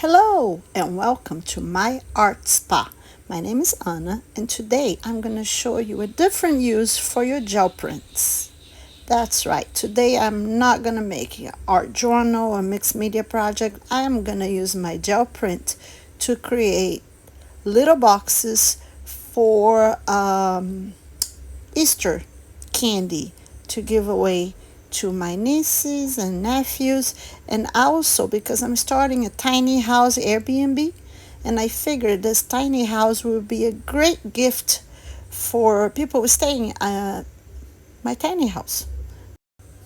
Hello and welcome to my art spa. My name is Anna and today I'm going to show you a different use for your gel prints. That's right, today I'm not going to make an art journal or mixed media project. I am going to use my gel print to create little boxes for Easter candy to give away to my nieces and nephews, and also because I'm starting a tiny house Airbnb, and I figured this tiny house would be a great gift for people staying at my tiny house.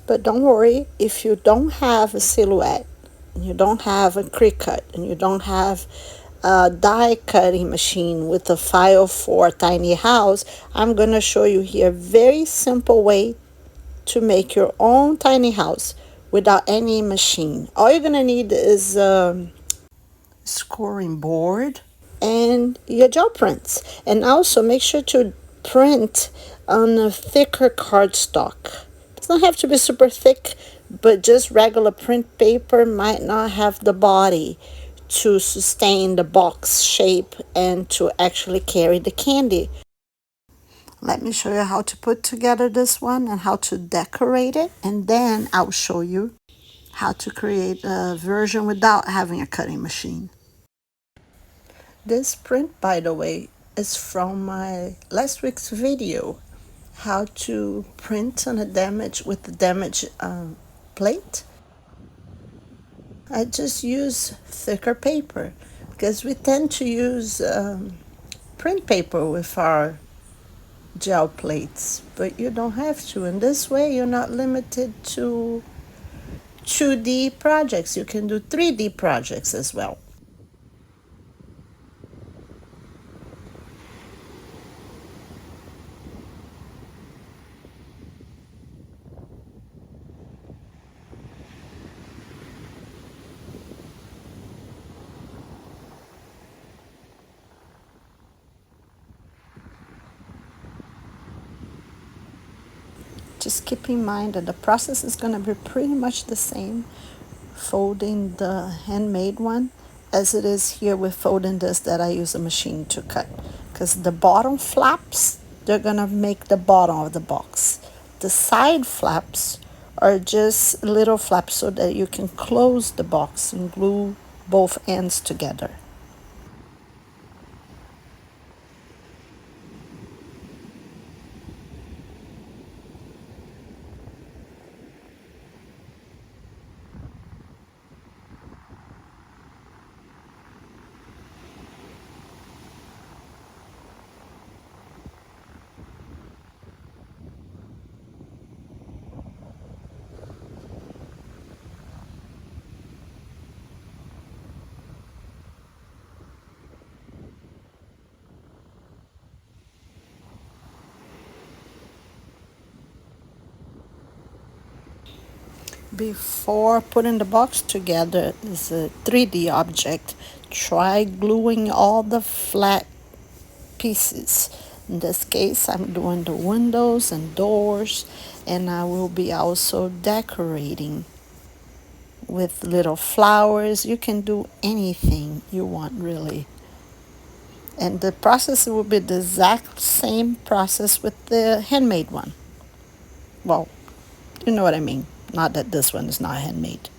But don't worry, if you don't have a silhouette, and you don't have a Cricut, and you don't have a die cutting machine with a file for a tiny house, I'm going to show you here a very simple way to make your own tiny house without any machine. All you're going to need is a scoring board and your gel prints. And also make sure to print on a thicker cardstock. It doesn't have to be super thick, but just regular print paper might not have the body to sustain the box shape and to actually carry the candy. Let me show you how to put together this one and how to decorate it, and then I'll show you how to create a version without having a cutting machine. This print, by the way, is from my last week's video, how to print on a damage with the damaged plate. I just use thicker paper because we tend to use print paper with our gel plates, but you don't have to. In this way, you're not limited to 2D projects. You can do 3D projects as well. Just keep in mind that the process is going to be pretty much the same folding the handmade one as it is here with folding this that I use a machine to cut, because the bottom flaps, they're going to make the bottom of the box. The side flaps are just little flaps so that you can close the box and glue both ends together. Before putting the box together is a 3D object. Try gluing all the flat pieces. In this case, I'm doing the windows and doors, and I will be also decorating with little flowers. You can do anything you want, really. And the process will be the exact same process with the handmade one. Well, you know what I mean. Not that this one is not handmade.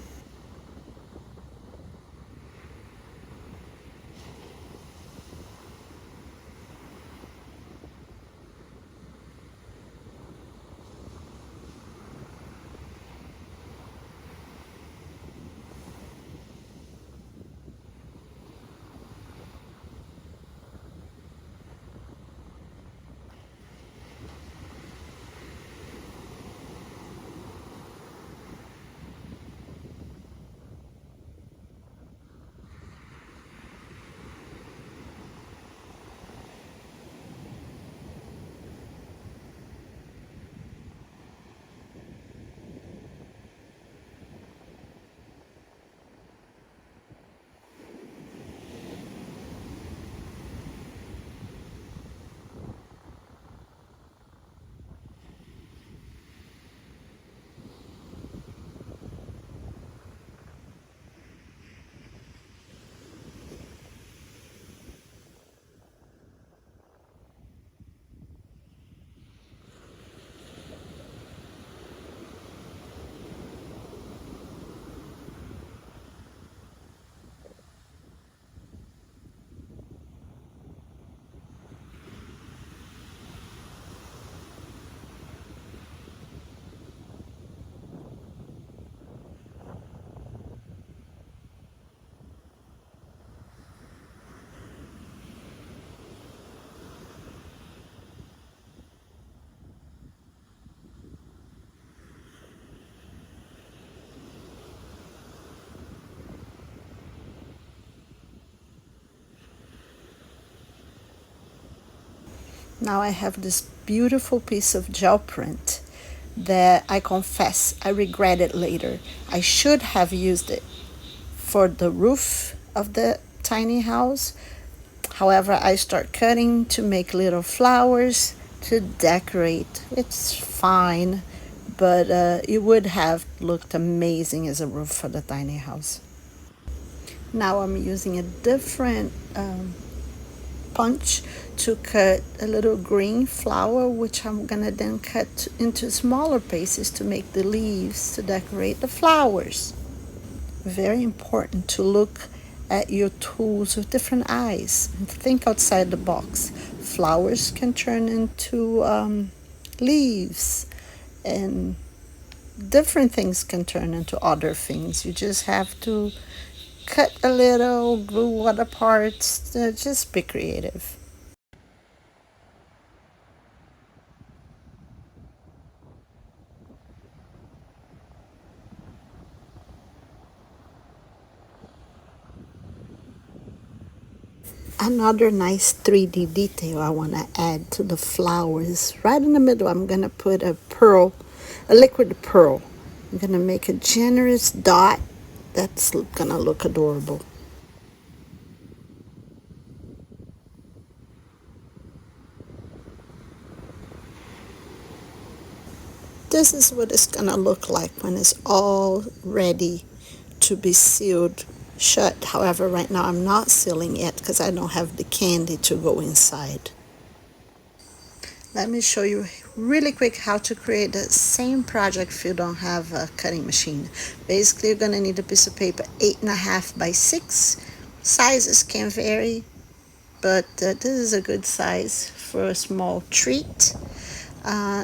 Now I have this beautiful piece of gel print that I confess I regret it later. I should have used it for the roof of the tiny house. However, I start cutting to make little flowers to decorate. It's fine, but it would have looked amazing as a roof for the tiny house. Now I'm using a different punch to cut a little green flower, which I'm gonna then cut into smaller pieces to make the leaves to decorate the flowers. Very important to look at your tools with different eyes and think outside the box. Flowers can turn into leaves, and different things can turn into other things. You just have to cut a little, glue other parts, just be creative. Another nice 3D detail I want to add to the flowers. Right in the middle, I'm going to put a pearl, a liquid pearl. I'm going to make a generous dot that's going to look adorable. This is what it's going to look like when it's all ready to be sealed shut. However, right now I'm not sealing it because I don't have the candy to go inside. Let me show you really quick how to create the same project if you don't have a cutting machine. Basically, you're going to need a piece of paper 8.5 by 6. Sizes can vary, but this is a good size for a small treat.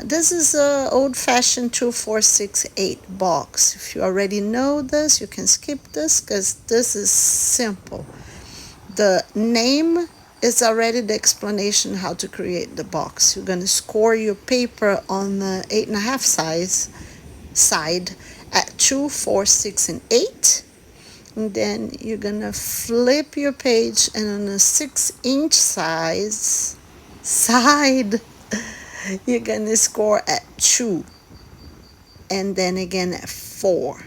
This is a old-fashioned 2468 box. If you already know this, you can skip this because this is simple. The name is already the explanation how to create the box. You're going to score your paper on the 8.5 size side at 2, 4, 6, and 8. And then you're going to flip your page, and on the 6-inch size side, you're going to score at 2, and then again at 4.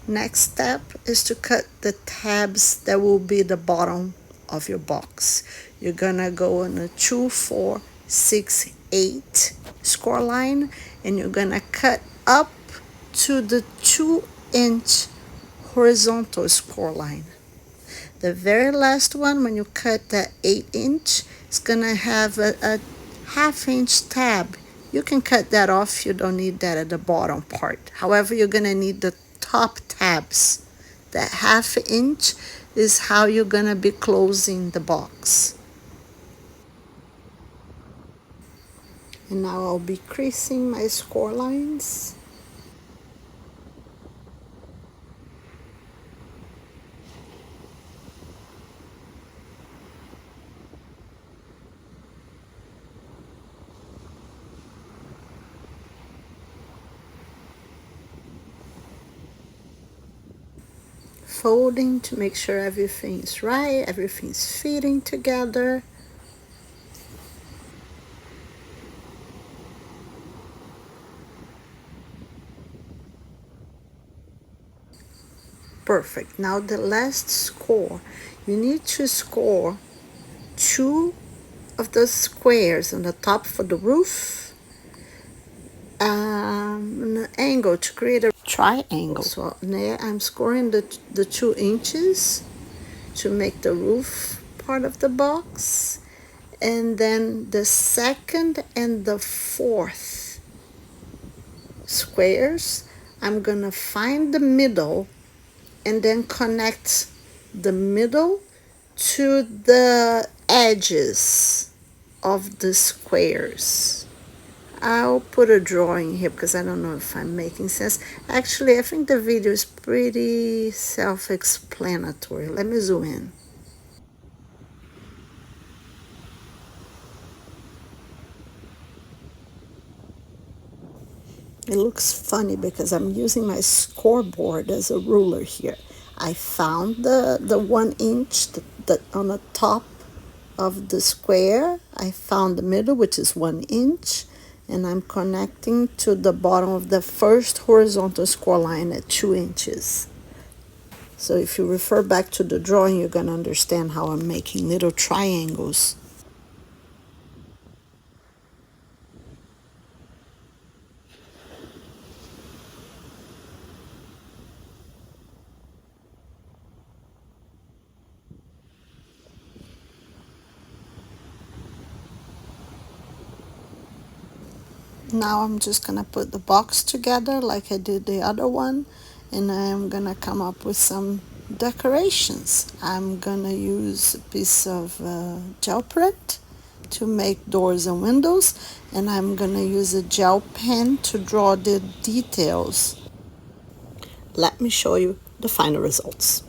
Next step is to cut the tabs that will be the bottom of your box. You're gonna go on a 2, 4, 6, 8 score line, and you're gonna cut up to the 2-inch horizontal score line. The very last one, when you cut that 8-inch, it's gonna have a half-inch tab. You can cut that off. You don't need that at the bottom part. However, you're gonna need the top tabs. That half-inch is how you're gonna be closing the box. And now I'll be creasing my score lines. Folding to make sure everything's right, everything's fitting together. Perfect. Now the last score. You need to score 2 of the squares on the top for the roof, an angle to create a triangle. So there I'm scoring the 2 inches to make the roof part of the box, and then the second and the fourth squares, I'm gonna find the middle and then connect the middle to the edges of the squares. I'll put a drawing here because I don't know if I'm making sense. Actually, I think the video is pretty self-explanatory. Let me zoom in. It looks funny because I'm using my scoreboard as a ruler here. I found the 1 inch on the top of the square. I found the middle, which is 1 inch, and I'm connecting to the bottom of the first horizontal score line at 2 inches. So if you refer back to the drawing, you're going to understand how I'm making little triangles. Now I'm just gonna put the box together like I did the other one, and I'm gonna come up with some decorations. I'm gonna use a piece of gel print to make doors and windows, and I'm gonna use a gel pen to draw the details. Let me show you the final results.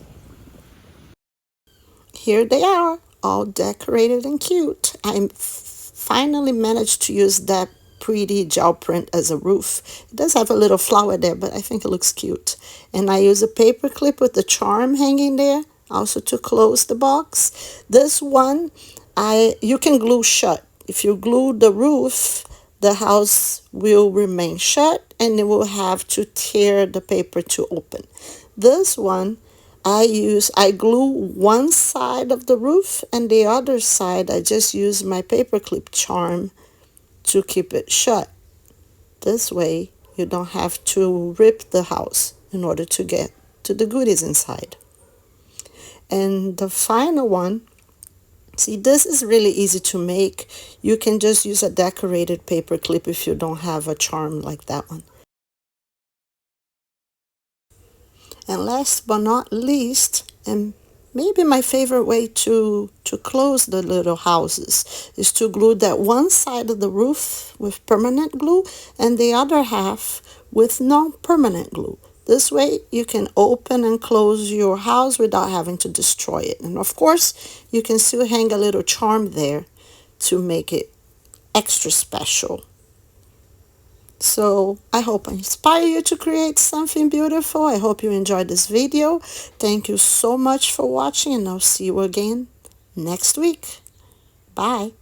Here they are, all decorated and cute. I finally managed to use that pretty gel print as a roof. It does have a little flower there, but I think it looks cute. And I use a paper clip with the charm hanging there, also to close the box. This one, you can glue shut. If you glue the roof, the house will remain shut and it will have to tear the paper to open. This one, I glue one side of the roof, and the other side I just use my paperclip charm to keep it shut. This way you don't have to rip the house in order to get to the goodies inside. And the final one, see, this is really easy to make. You can just use a decorated paper clip if you don't have a charm like that one. And last but not least, and maybe my favorite way to close the little houses is to glue that one side of the roof with permanent glue and the other half with non-permanent glue. This way you can open and close your house without having to destroy it. And of course, you can still hang a little charm there to make it extra special. So I hope I inspire you to create something beautiful. I hope you enjoyed this video. Thank you so much for watching, and I'll see you again next week. Bye.